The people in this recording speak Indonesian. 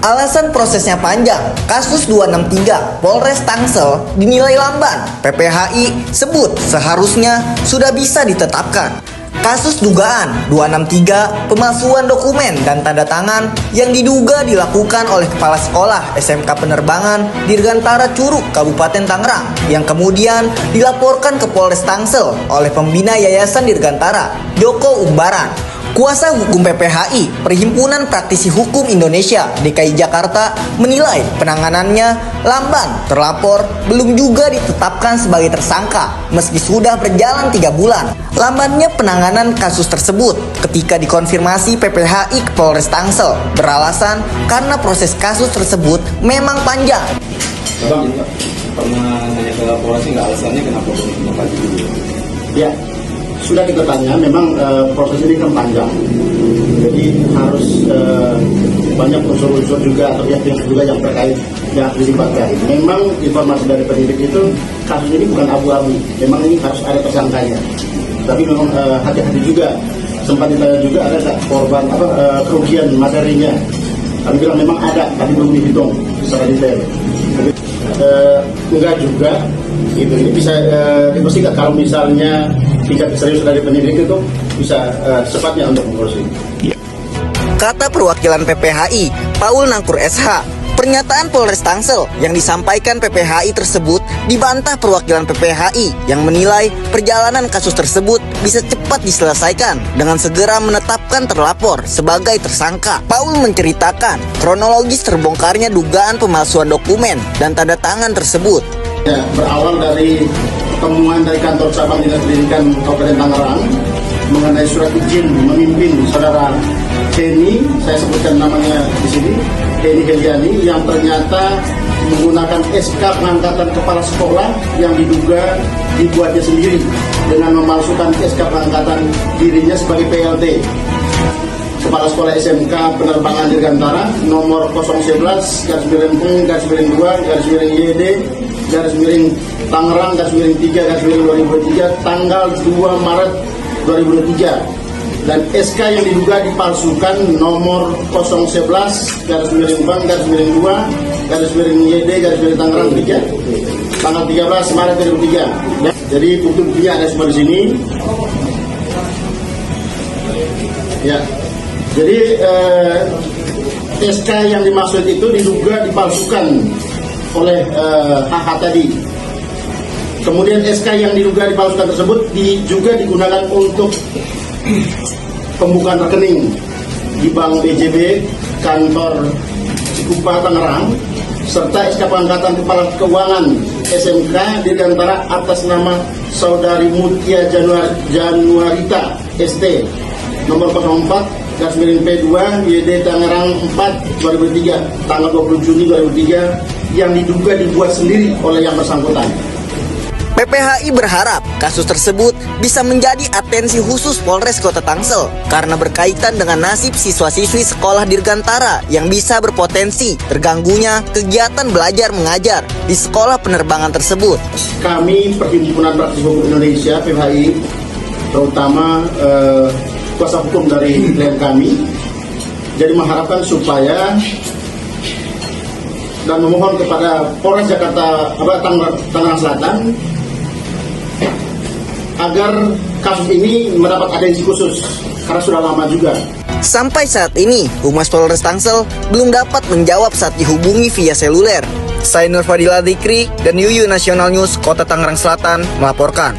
Alasan prosesnya panjang, kasus 263 Polres Tangsel dinilai lamban. PPHI sebut seharusnya sudah bisa ditetapkan. Kasus dugaan 263 pemalsuan dokumen dan tanda tangan yang diduga dilakukan oleh Kepala Sekolah SMK Penerbangan Dirgantara Curug Kabupaten Tangerang yang kemudian dilaporkan ke Polres Tangsel oleh pembina Yayasan Dirgantara Joko Umbaran. Kuasa hukum PPHI, Perhimpunan Praktisi Hukum Indonesia DKI Jakarta, menilai penanganannya lamban. Terlapor belum juga ditetapkan sebagai tersangka meski sudah berjalan 3 bulan. Lambannya penanganan kasus tersebut ketika dikonfirmasi PPHI ke Polres Tangsel beralasan karena proses kasus tersebut memang panjang. Bang, pernah nanya ke Polres nggak alasannya kenapa kenapa gitu? Ya, sudah kita tanya, memang proses ini kan panjang, jadi harus banyak unsur-unsur juga atau pihak-pihak juga yang terkait yang dilibatkan. Memang informasi dari penyidik itu kasus ini bukan abu-abu, memang ini harus ada tersangkanya. Tapi memang hati-hati juga, sempat ditanya juga ada korban kerugian materinya. Kami bilang memang ada, tapi belum dihitung secara detail. Enggak juga, ini bisa dipastikan kalau misalnya tingkat serius dari penyidik itu bisa cepatnya untuk mengurus. Kata perwakilan PPHI, Paul Nangkur SH, pernyataan Polres Tangsel yang disampaikan PPHI tersebut dibantah perwakilan PPHI yang menilai perjalanan kasus tersebut bisa cepat diselesaikan dengan segera menetapkan terlapor sebagai tersangka. Paul menceritakan kronologis terbongkarnya dugaan pemalsuan dokumen dan tanda tangan tersebut. Ya, berawal dari temuan dari kantor cabang dinas pendidikan Kabupaten Tangerang mengenai surat izin memimpin saudara Heni, saya sebutkan namanya di sini, Heni Heliani, yang ternyata menggunakan SK pengangkatan kepala sekolah yang diduga dibuatnya sendiri dengan memalsukan SK pengangkatan dirinya sebagai PLT. Kepala Sekolah SMK Penerbangan Dirgantara nomor 011 /2 /YD Tangerang /3 tanggal 2 Maret 2023, dan SK yang diduga dipalsukan nomor 011 /2 /YD Tangerang 3 tanggal 13 Maret 2003. Jadi bukti-buktinya ada semua di sini. Ya. Jadi SK yang dimaksud itu diduga dipalsukan oleh HH tadi. Kemudian SK yang diduga dipalsukan tersebut juga digunakan untuk pembukaan rekening di Bank BJB kantor Cikupa Tangerang, serta SK pengangkatan kepala keuangan SMK Dirgantara atas nama Saudari Mutia Januarita ST nomor 04 /P2 YD Tangerang 4 2003 tanggal 20 Juni 2003 yang diduga dibuat sendiri oleh yang bersangkutan. PPHI berharap kasus tersebut bisa menjadi atensi khusus Polres Kota Tangsel karena berkaitan dengan nasib siswa-siswi sekolah Dirgantara yang bisa berpotensi terganggunya kegiatan belajar mengajar di sekolah penerbangan tersebut. Kami Perhimpunan Praktisi Hukum Indonesia PPHI, terutama kuasa hukum dari klien kami, jadi mengharapkan supaya dan memohon kepada Polres Jakarta Tangerang Selatan agar kasus ini mendapat atensi khusus karena sudah lama juga. Sampai saat ini, Humas Polres Tangsel belum dapat menjawab saat dihubungi via seluler. Saya Nur Fadila Dikri dan Yuyu National News Kota Tangerang Selatan melaporkan.